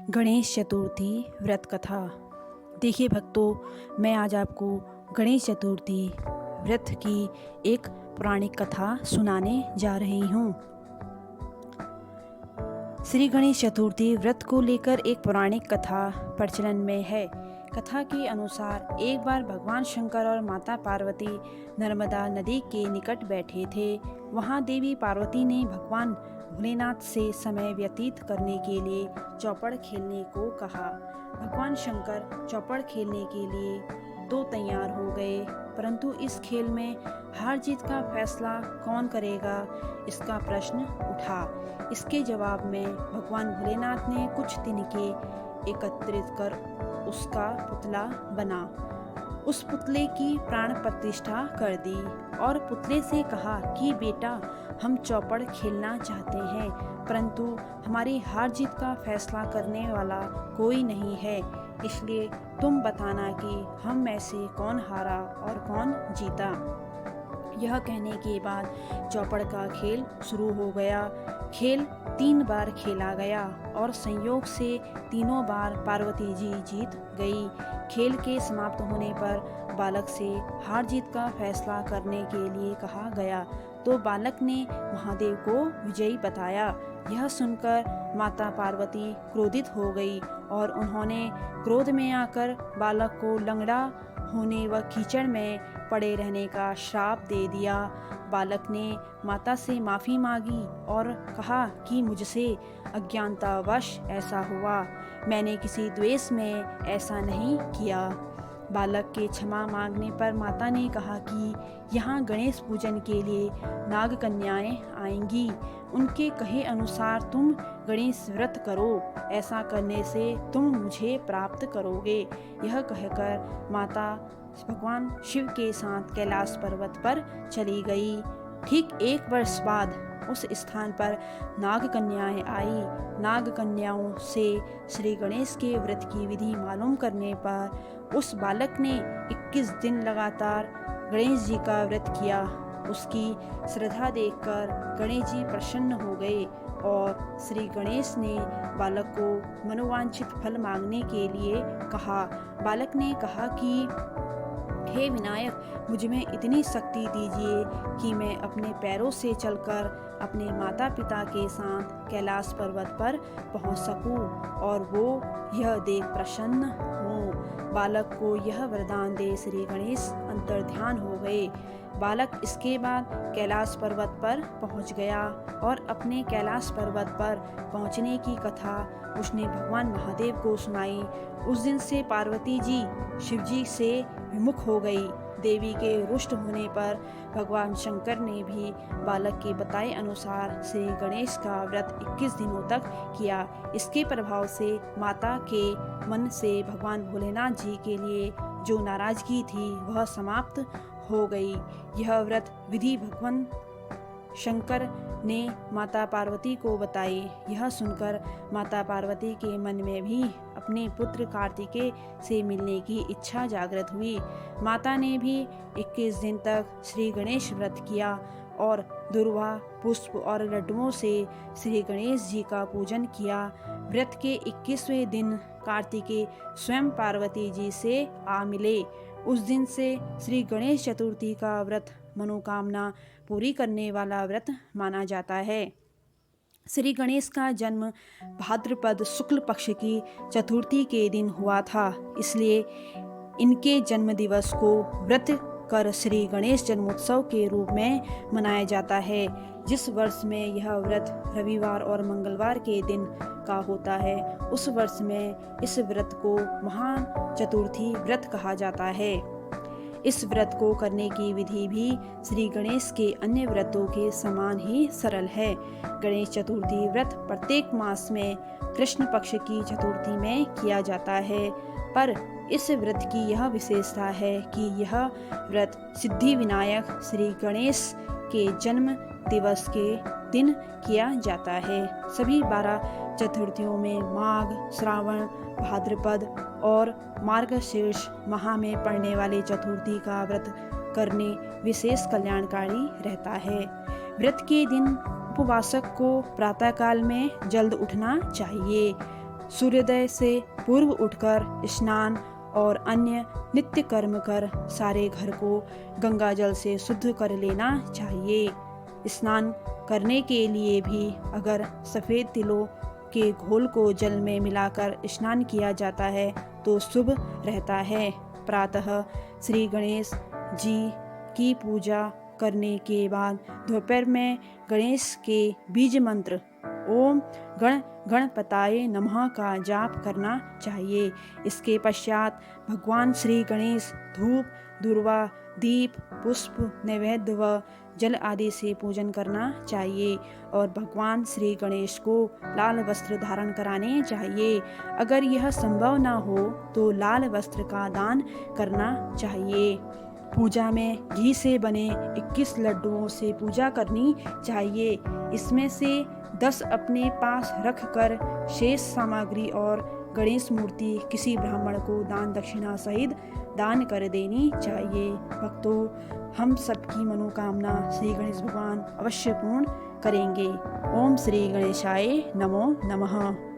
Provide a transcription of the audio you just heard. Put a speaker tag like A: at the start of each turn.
A: गणेश चतुर्थी व्रत कथा। देखिए भक्तों, मैं आज आपको गणेश चतुर्थी व्रत की एक पौराणिक कथा सुनाने जा रही हूँ। श्री गणेश चतुर्थी व्रत को लेकर एक पौराणिक कथा प्रचलन में है। कथा के अनुसार एक बार भगवान शंकर और माता पार्वती नर्मदा नदी के निकट बैठे थे। वहाँ देवी पार्वती ने भगवान भोलेनाथ से समय व्यतीत करने के लिए चौपड़ खेलने को कहा। भगवान शंकर चौपड़ खेलने के लिए तो तैयार हो गए, परंतु इस खेल में हार जीत का फैसला कौन करेगा, इसका प्रश्न उठा। इसके जवाब में भगवान भोलेनाथ ने कुछ तिनके एकत्रित कर उसका पुतला बना। उस पुतले की प्राण प्रतिष्ठा कर दी और पुतले से कहा कि बेटा, हम चौपड़ खेलना चाहते हैं, परंतु हमारी हार जीत का फैसला करने वाला कोई नहीं है, इसलिए तुम बताना कि हम में से कौन हारा और कौन जीता। यह कहने के बाद चौपड़ का खेल शुरू हो गया। खेल 3 बार खेला गया और संयोग से तीनों बार पार्वती जी जीत गई। खेल के समाप्त होने पर बालक से हार जीत का फैसला करने के लिए कहा गया, तो बालक ने महादेव को विजयी बताया। यह सुनकर माता पार्वती क्रोधित हो गई और उन्होंने क्रोध में आकर बालक को लंगड़ा होने व कीचड़ में पड़े रहने का श्राप दे दिया। बालक ने माता से माफ़ी मांगी और कहा कि मुझसे अज्ञानतावश ऐसा हुआ, मैंने किसी द्वेष में ऐसा नहीं किया। बालक के क्षमा मांगने पर माता ने कहा कि यहाँ गणेश पूजन के लिए नाग कन्याएं आएंगी, उनके कहे अनुसार तुम गणेश व्रत करो, ऐसा करने से तुम मुझे प्राप्त करोगे। यह कहकर माता भगवान शिव के साथ कैलाश पर्वत पर चली गई। ठीक 1 वर्ष बाद उस स्थान पर नाग कन्याएं आई। नाग कन्याओं से श्री गणेश के व्रत की विधि मालूम करने पर उस बालक ने 21 दिन लगातार गणेश जी का व्रत किया। उसकी श्रद्धा देखकर गणेश जी प्रसन्न हो गए और श्री गणेश ने बालक को मनोवांछित फल मांगने के लिए कहा। बालक ने कहा कि हे विनायक, मुझ में इतनी शक्ति दीजिए कि मैं अपने पैरों से चलकर अपने माता पिता के साथ कैलाश पर्वत पर पहुंच सकूं और वो यह देख प्रसन्न हों। बालक को यह वरदान दे श्री गणेश अंतर्ध्यान हो गए। बालक इसके बाद कैलाश पर्वत पर पहुंच गया और अपने कैलाश पर्वत पर पहुंचने की कथा उसने भगवान महादेव को सुनाई। उस दिन से पार्वती जी शिवजी से विमुख हो गई। देवी के रुष्ट होने पर भगवान शंकर ने भी बालक के बताए अनुसार श्री गणेश का व्रत 21 दिनों तक किया। इसके प्रभाव से माता के मन से भगवान भोलेनाथ जी के लिए जो नाराजगी थी वह समाप्त हो गई। यह व्रत विधि भगवान शंकर ने माता पार्वती को बताई। यह सुनकर माता पार्वती के मन में भी अपने पुत्र कार्तिकेय से मिलने की इच्छा जागृत हुई। माता ने भी 21 दिन तक श्री गणेश व्रत किया और दुर्वा पुष्प और लड्डुओं से श्री गणेश जी का पूजन किया। व्रत के 21वें दिन कार्तिकेय स्वयं पार्वती जी से आ मिले। उस दिन से श्री गणेश चतुर्थी का व्रत मनोकामना पूरी करने वाला व्रत माना जाता है। श्री गणेश का जन्म भाद्रपद शुक्ल पक्ष की चतुर्थी के दिन हुआ था, इसलिए इनके जन्म दिवस को व्रत कर श्री गणेश जन्मोत्सव के रूप में मनाया जाता है। जिस वर्ष में यह व्रत रविवार और मंगलवार के दिन का होता है, उस वर्ष में इस व्रत को महान चतुर्थी व्रत कहा जाता है। इस व्रत को करने की विधि भी श्री गणेश के अन्य व्रतों के समान ही सरल है। गणेश चतुर्थी व्रत प्रत्येक मास में कृष्ण पक्ष की चतुर्थी में किया जाता है, पर इस व्रत की यह विशेषता है कि यह व्रत सिद्धि विनायक श्री गणेश के जन्म दिवस के दिन किया जाता है। सभी 12 चतुर्थियों में माघ, श्रावण, भाद्रपद और मार्गशीर्ष माह में पड़ने वाले चतुर्थी का व्रत करने विशेष कल्याणकारी रहता है। व्रत के दिन उपवासक को प्रातःकाल में जल्द उठना चाहिए। सूर्योदय से पूर्व उठकर स्नान और अन्य नित्य कर्म कर सारे घर को गंगा जल से शुद्ध कर लेना चाहिए। स्नान करने के लिए भी अगर सफ़ेद तिलों के घोल को जल में मिलाकर स्नान किया जाता है तो शुभ रहता है। प्रातः श्री गणेश जी की पूजा करने के बाद दोपहर में गणेश के बीज मंत्र ओम गणपताय नमः का जाप करना चाहिए। इसके पश्चात भगवान श्री गणेश धूप, दूर्वा, दीप, पुष्प, नैवेद्य व जल आदि से पूजन करना चाहिए और भगवान श्री गणेश को लाल वस्त्र धारण कराने चाहिए। अगर यह संभव न हो तो लाल वस्त्र का दान करना चाहिए। पूजा में घी से बने 21 लड्डुओं से पूजा करनी चाहिए। इसमें से 10 अपने पास रखकर शेष सामग्री और गणेश मूर्ति किसी ब्राह्मण को दान दक्षिणा सहित दान कर देनी चाहिए। भक्तों, हम सबकी मनोकामना श्री गणेश भगवान अवश्य पूर्ण करेंगे। ओम श्री गणेशाय नमो नमः।